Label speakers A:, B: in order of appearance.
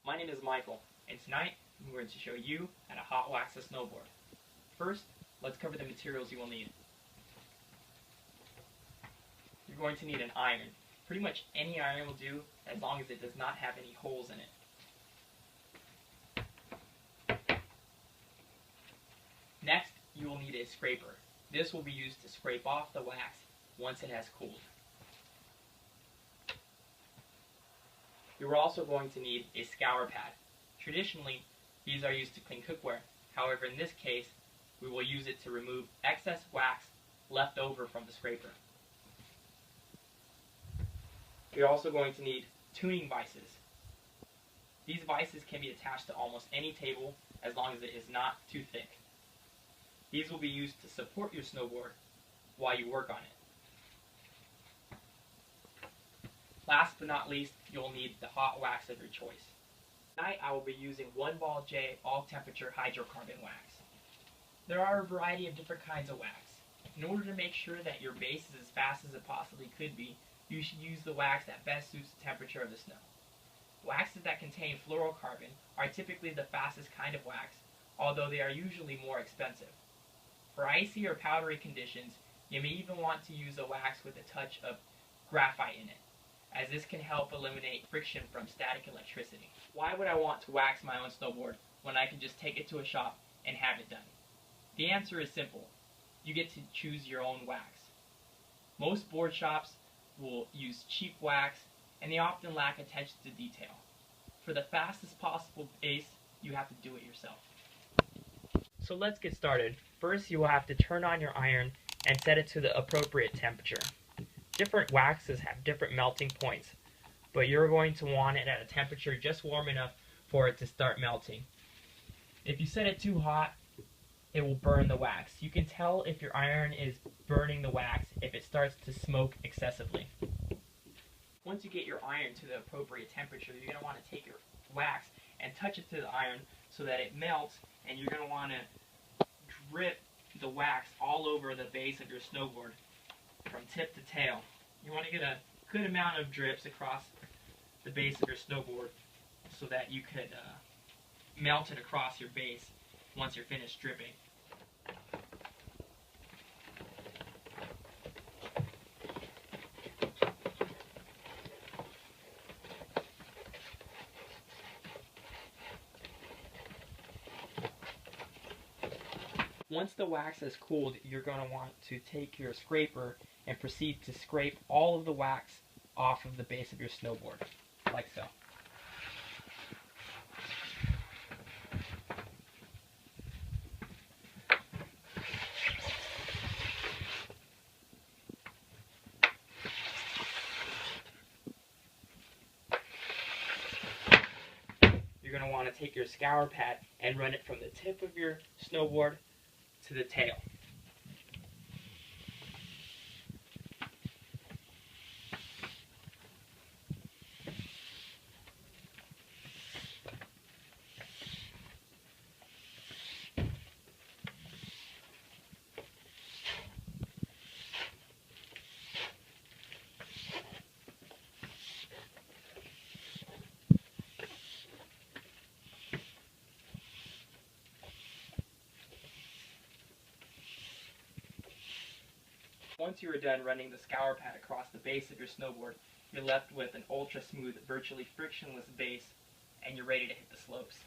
A: My name is Michael, and tonight I'm going to show you how to hot wax a snowboard. First, let's cover the materials you will need. You're going to need an iron. Pretty much any iron will do as long as it does not have any holes in it. Next, you will need a scraper. This will be used to scrape off the wax once it has cooled. You are also going to need a scour pad. Traditionally, these are used to clean cookware. However, in this case, we will use it to remove excess wax left over from the scraper. You're also going to need tuning vices. These vices can be attached to almost any table as long as it is not too thick. These will be used to support your snowboard while you work on it. Last but not least, you'll need the hot wax of your choice. Tonight I will be using 1-Ball-J all-temperature hydrocarbon wax. There are a variety of different kinds of wax. In order to make sure that your base is as fast as it possibly could be, you should use the wax that best suits the temperature of the snow. Waxes that contain fluorocarbon are typically the fastest kind of wax, although they are usually more expensive. For icy or powdery conditions, you may even want to use a wax with a touch of graphite in it, as this can help eliminate friction from static electricity. Why would I want to wax my own snowboard when I can just take it to a shop and have it done? The answer is simple. You get to choose your own wax. Most board shops will use cheap wax, and they often lack attention to detail. For the fastest possible base, you have to do it yourself. So let's get started. First, you will have to turn on your iron and set it to the appropriate temperature. Different waxes have different melting points, but you're going to want it at a temperature just warm enough for it to start melting. If you set it too hot, it will burn the wax. You can tell if your iron is burning the wax if it starts to smoke excessively. Once you get your iron to the appropriate temperature, you're going to want to take your wax and touch it to the iron so that it melts, and you're going to want to drip the wax all over the base of your snowboard from tip to tail. You want to get a good amount of drips across the base of your snowboard so that you could melt it across your base once you're finished dripping. Once the wax has cooled, you're going to want to take your scraper and proceed to scrape all of the wax off of the base of your snowboard, like so. You're going to want to take your scour pad and run it from the tip of your snowboard to the tail. Once you are done running the scour pad across the base of your snowboard, you're left with an ultra smooth, virtually frictionless base, and you're ready to hit the slopes.